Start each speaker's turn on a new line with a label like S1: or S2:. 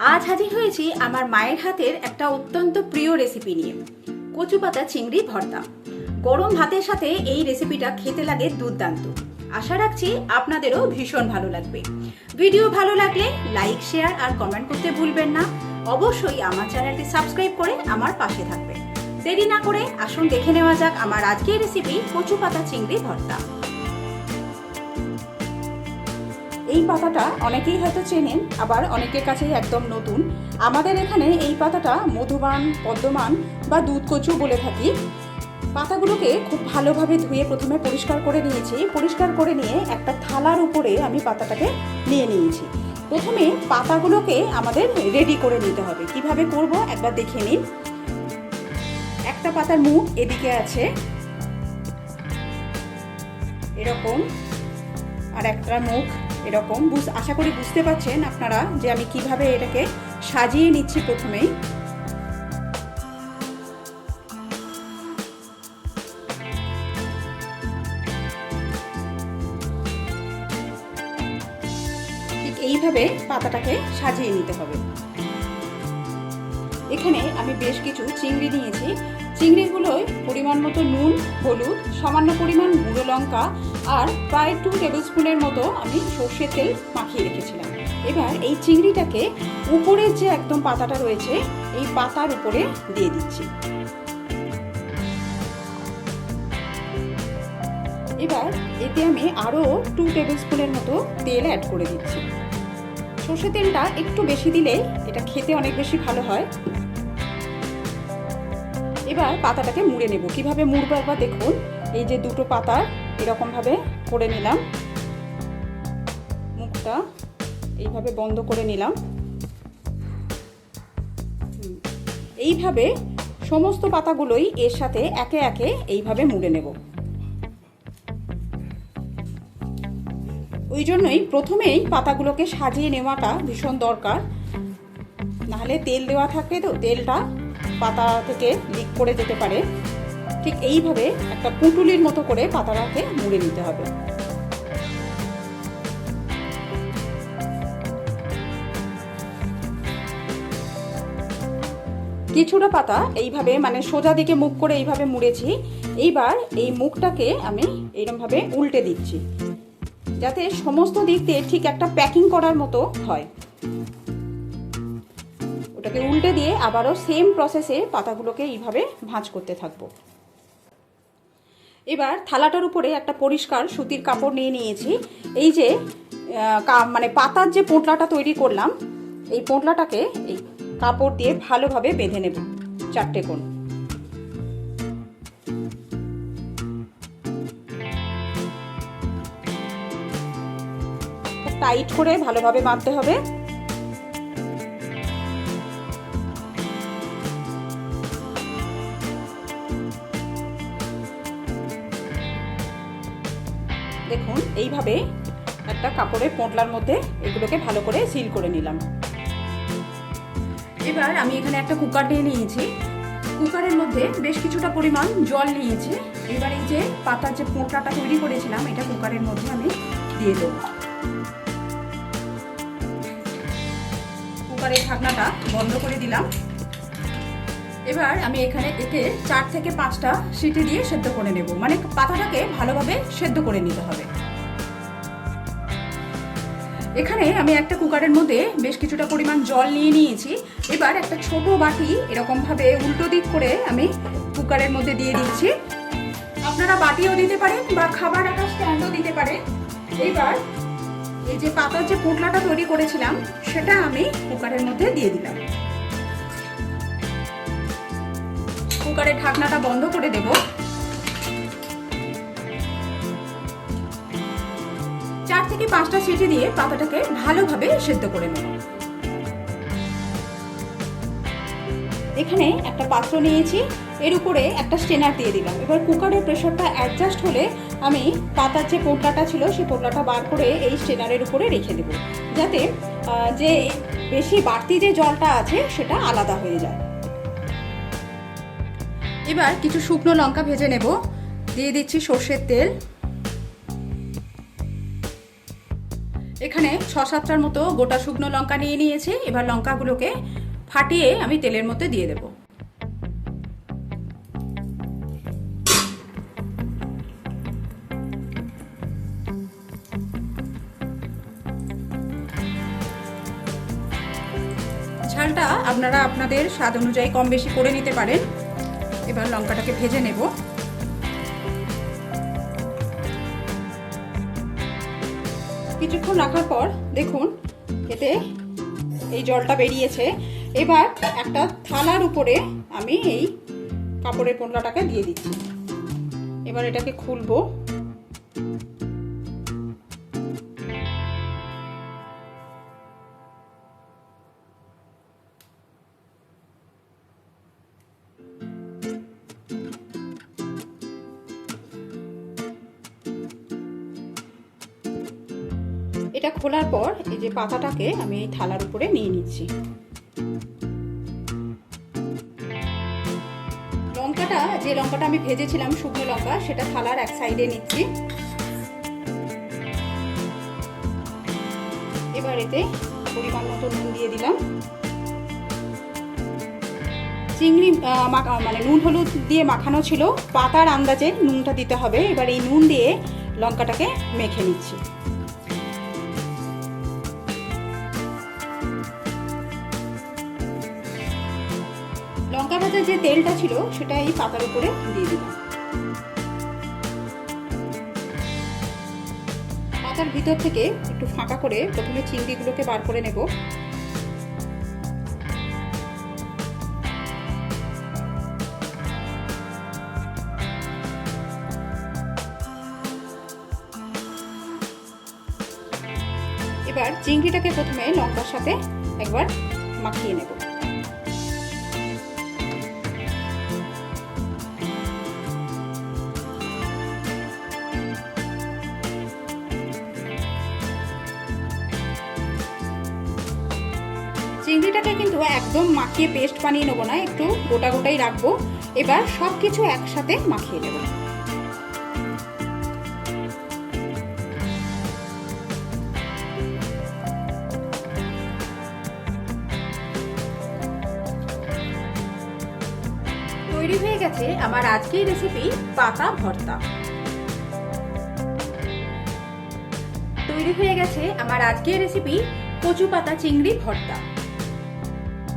S1: আজ হাজির হয়েছি আমার মায়ের হাতের একটা অত্যন্ত প্রিয় রেসিপি নিয়ে, কচু পাতা চিংড়ি ভর্তা। গরম ভাতের সাথে এই রেসিপিটা খেতে লাগে দুর্দান্ত। আশা রাখছি আপনাদেরও ভীষণ ভালো লাগবে। ভিডিও ভালো লাগলে লাইক, শেয়ার আর কমেন্ট করতে ভুলবেন না। অবশ্যই আমার চ্যানেলটি সাবস্ক্রাইব করে আমার পাশে থাকবেন। দেরি না করে আসুন দেখে নেওয়া যাক আমার আজকের রেসিপি কচু পাতা চিংড়ি ভর্তা। এই পাতাটা অনেকেই হয়তো চেনেন, আবার অনেকের কাছেই একদম নতুন। আমাদের এখানে এই পাতাটা মধুবান, পদ্মমান বা দুধ কচু বলে থাকি। পাতাগুলোকে খুব ভালোভাবে ধুয়ে প্রথমে পরিষ্কার করে নিয়েছি। পরিষ্কার করে নিয়ে একটা থালার উপরে আমি পাতাটাকে নিয়ে নিয়েছি। প্রথমে পাতাগুলোকে আমাদের রেডি করে নিতে হবে। কিভাবে করব একবার দেখে নিন। একটা পাতার মুখ এদিকে আছে এরকম, আর একটা মুখ এরকম। আশা করি বুঝতে পারছেন আপনারা যে আমি কিভাবে এটাকে সাজিয়ে নিচ্ছি। প্রথমেই ঠিক এইভাবে পাতাটাকে সাজিয়ে নিতে হবে। এখানে আমি বেশ কিছু চিংড়ি নিয়েছি। চিংড়িগুলোয় পরিমাণ মতো নুন, হলুদ, সামান্য পরিমাণ গুঁড়ো লঙ্কা আর প্রায় 2 টেবিল স্পুনের মতো আমি সর্ষের তেল মাখিয়ে রেখেছিলাম। এবার এই চিংড়িটাকে উপরের যে একদম পাতাটা রয়েছে এই পাতার উপরে দিয়ে দিচ্ছি। এবার এতে আমি আরও 2 টেবিল স্পুনের মতো তেল অ্যাড করে দিচ্ছি। সর্ষের তেলটা একটু বেশি দিলে এটা খেতে অনেক বেশি ভালো হয়। এবার পাতাটাকে মুড়ে নেব। কিভাবে মুড়বো একবার দেখুন। এই যে দুটো পাতা এরকমভাবে করে নিলাম, মুখটা এইভাবে বন্ধ করে নিলাম। এইভাবে সমস্ত পাতাগুলোই এর সাথে একে একে এইভাবে মুড়ে নেব। ওই জন্যই প্রথমেই পাতাগুলোকে সাজিয়ে নেওয়াটা ভীষণ দরকার, নাহলে তেল দেওয়া থাকে তো তেলটা পাতা থেকে লিক করে যেতে পারে। ঠিক এইভাবে একটা পুঁটুলির মতো করে পাতাটাকে মুড়ে নিতে হবে। কিছুটা পাতা এইভাবে মানে সোজা দিকে মুখ করে এইভাবে মুড়েছি। এইবার এই মুখটাকে আমি এইরকমভাবে উল্টে দিচ্ছি, যাতে সমস্ত দিক দিয়ে ঠিক একটা প্যাকিং করার মতো হয়। ওটাকে উল্টে দিয়ে আবারও সেম প্রসেসে পাতাগুলোকে এইভাবে ভাঁজ করতে থাকবো। এবার থালাটার উপরে একটা পরিষ্কার সুতির কাপড় নিয়ে নিয়েছি। এই যে মানে পাতার যে পোঁটলাটা তৈরি করলাম, এই পোঁটলাটাকে এই কাপড় দিয়ে ভালোভাবে বেঁধে নেব 4টে কোণ। টাইট করে ভালোভাবে বাঁধতে হবে। দেখুন এইভাবে একটা কাপড়ের পোঁটলার মধ্যে এগুলোকে ভালো করে সিল করে নিলাম। এবার আমি এখানে একটা কুকার নিয়ে নিয়েছি। কুকারের মধ্যে বেশ কিছুটা পরিমাণ জল নিয়েছি। এবার এই যে পাতার যে পোঁটলাটা তৈরি করেছিলাম এটা কুকারের মধ্যে আমি দিয়ে দেব। কুকারের ঢাকনাটা বন্ধ করে দিলাম। এবার আমি এখানে এতে 4 থেকে 5টা সিটি দিয়ে সেদ্ধ করে নেব, মানে পাতাটাকে ভালোভাবে সেদ্ধ করে নিতে হবে। এখানে আমি একটা কুকারের মধ্যে বেশ কিছুটা পরিমাণ জল নিয়ে নিয়েছি। এবার একটা ছোট বাটি এরকমভাবে উল্টো দিক করে আমি কুকারের মধ্যে দিয়ে দিচ্ছি। আপনারা বাটিও দিতে পারেন বা খাবার রাখার স্ট্যান্ডও দিতে পারেন। এবার এই যে পাতার যে পোঁটলাটা তৈরি করেছিলাম সেটা আমি কুকারের মধ্যে দিয়ে দিলাম। কুকারের ঢাকনাটা বন্ধ করে দেব। 4 থেকে 5টা সিটি দিয়ে পাতাটাকে ভালোভাবে সেদ্ধ করে নেব। এখানে একটা পাত্র নিয়েছি, এর উপরে একটা স্টেনার দিয়ে দিলাম। এবার কুকারের প্রেশারটা অ্যাডজাস্ট হলে আমি পাতার যে পোঁটলাটা ছিল সেই পোঁটলাটা বার করে এই স্টেনারের উপরে রেখে দেব, যাতে যে বেশি বাড়তি যে জলটা আছে সেটা আলাদা হয়ে যায়। এবার কিছু শুকনো লঙ্কা ভেজে নেব। দিয়ে দিচ্ছি সর্ষের তেল। এখানে 6-7টার মতো গোটা শুকনো লঙ্কা নিয়ে নিয়েছি। এবার লঙ্কাগুলোকে ফাটিয়ে আমি তেলের মধ্যে দিয়ে দেব। ঝালটা আপনারা আপনাদের স্বাদ অনুযায়ী কম বেশি করে নিতে পারেন। এবার লঙ্কাটাকে ভেজে নেব। কিছুক্ষণ রাখার পর দেখুন এতে এই জলটা বেরিয়েছে। এবার একটা থালার উপরে আমি এই কাপড়ের পোঁটলাটাকে দিয়ে দিচ্ছি। এবার এটাকে খুলবো। এটা খোলার পর এই যে পাতাটাকে আমি এই থালার উপরে নিয়ে নিচ্ছি। লঙ্কাটা, যে লঙ্কাটা আমি ভেজেছিলাম শুকনো লঙ্কা, সেটা থালার এক সাইডে নিচ্ছি। এবার এতে পরিমাণ মতো নুন দিয়ে দিলাম। চিংড়ি মানে নুন হলুদ দিয়ে মাখানো ছিল, পাতার আন্দাজে নুনটা দিতে হবে। এবার এই নুন দিয়ে লঙ্কাটাকে মেখে নিচ্ছি। লঙ্কা ভাজার যে তেলটা ছিল সেটা এই পাতার উপরে দিয়ে দিলাম। পাতার ভিতর থেকে একটু ফাঁকা করে প্রথমে চিংড়িগুলোকে বার করে নেব। এবার চিংড়িটাকে প্রথমে লঙ্কার সাথে একবার মাখিয়ে নেব। চিংড়িটাকে কিন্তু একদম মাখিয়ে পেস্ট বানিয়ে নেবো না, একটু গোটা গোটাই রাখবো। এবার সব কিছু একসাথে মাখিয়ে নেব। তৈরি হয়ে গেছে আমার আজকের রেসিপি পাতা ভর্তা। তৈরি হয়ে গেছে আমার আজকের রেসিপি কচু পাতা চিংড়ি ভর্তা।